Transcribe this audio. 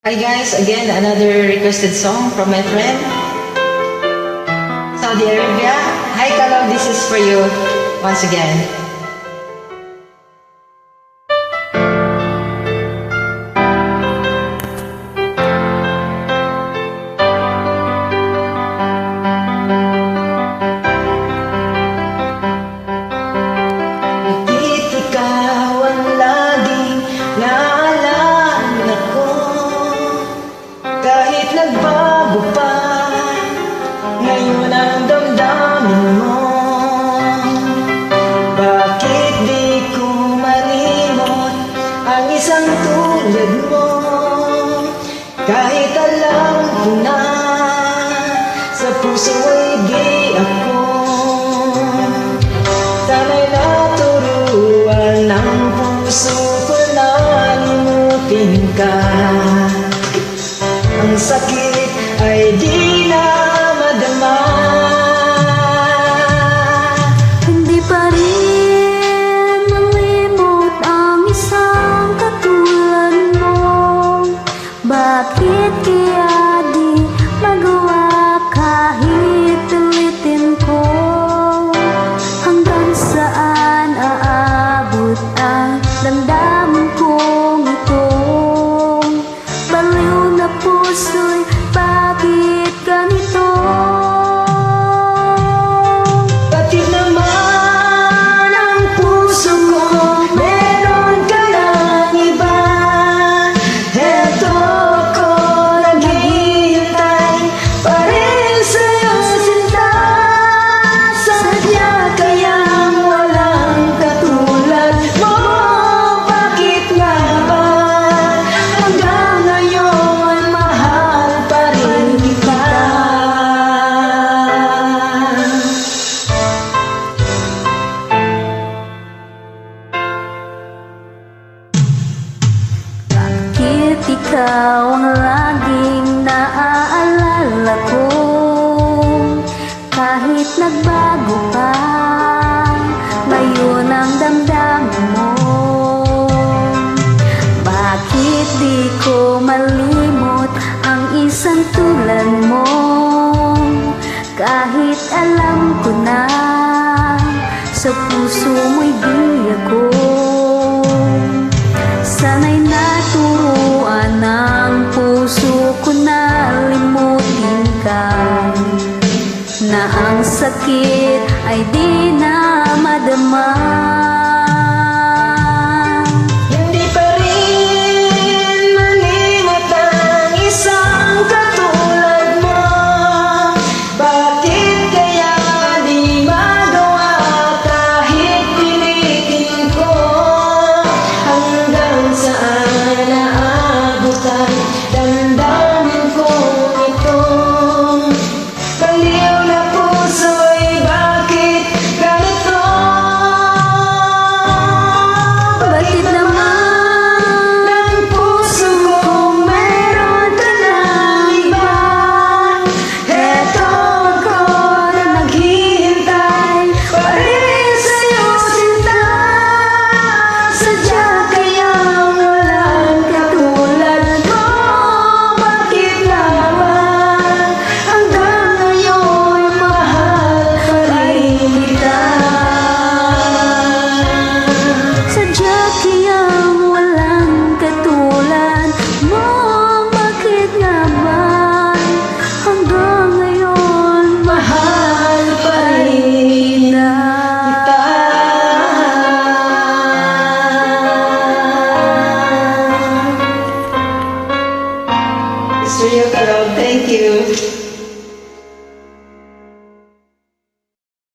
Hi guys, again another requested song from my friend Saudi Arabia. Hi Kalaw, this is for you once again. Bakit ikaw ang laging naalala ko? Kahit nagbago pa, ngayon ang damdamin mo. Bakit di ko malimot ang isang tulad mo? Kahit alam ko na sa puso ay di ako. Sana'y naturuan ng puso ko na limutin ka. Ang sakit ay di na madama. Hindi pa rin malimot ang isang katulad mo. Bakit kaya di magawa kahit ulitin ko? Hanggang saan aabot ang damdamin kong ito? Baliw na puso'y bakit ganito? Bakit naman ang puso ko meron ka ng iba? Eto ko naghihintay pa rin sa'yo sinta. Sadya kayang walang katulad mo. Bakit nga ba hanggang ngayon mahal pa rin kita? Bakit ikaw ang laging naaalala ko? Kahit nagbago pa, ngayon ang damdamin mo. Bakit di ko malimot ang isang tulad mo? Kahit alam ko na sa puso mo'y di ako. Sana'y naturuan ng puso ko na limutin ka. Na ang sakit ay di na madama. Hindi pa rin malimot ang isang katulad mo. Bakit kaya di magawa kahit pilitin ko? Hanggang saan naabot ang damdamin kong ito? Baliw na puso'y bakit ganito? Bakit naman Ng puso ko meron ka ng iba? Eto ko na naghihintay pa rin sa'yo sinta. Sadya kayang walang katulad mo. Bakit naman hanggang ngayon mahal pa rin kita? sadya kayang walang katulad mo? Bakit nga ba hanggang ngayon Mahal pa rin na? kita. Mr. Yokarov, thank you.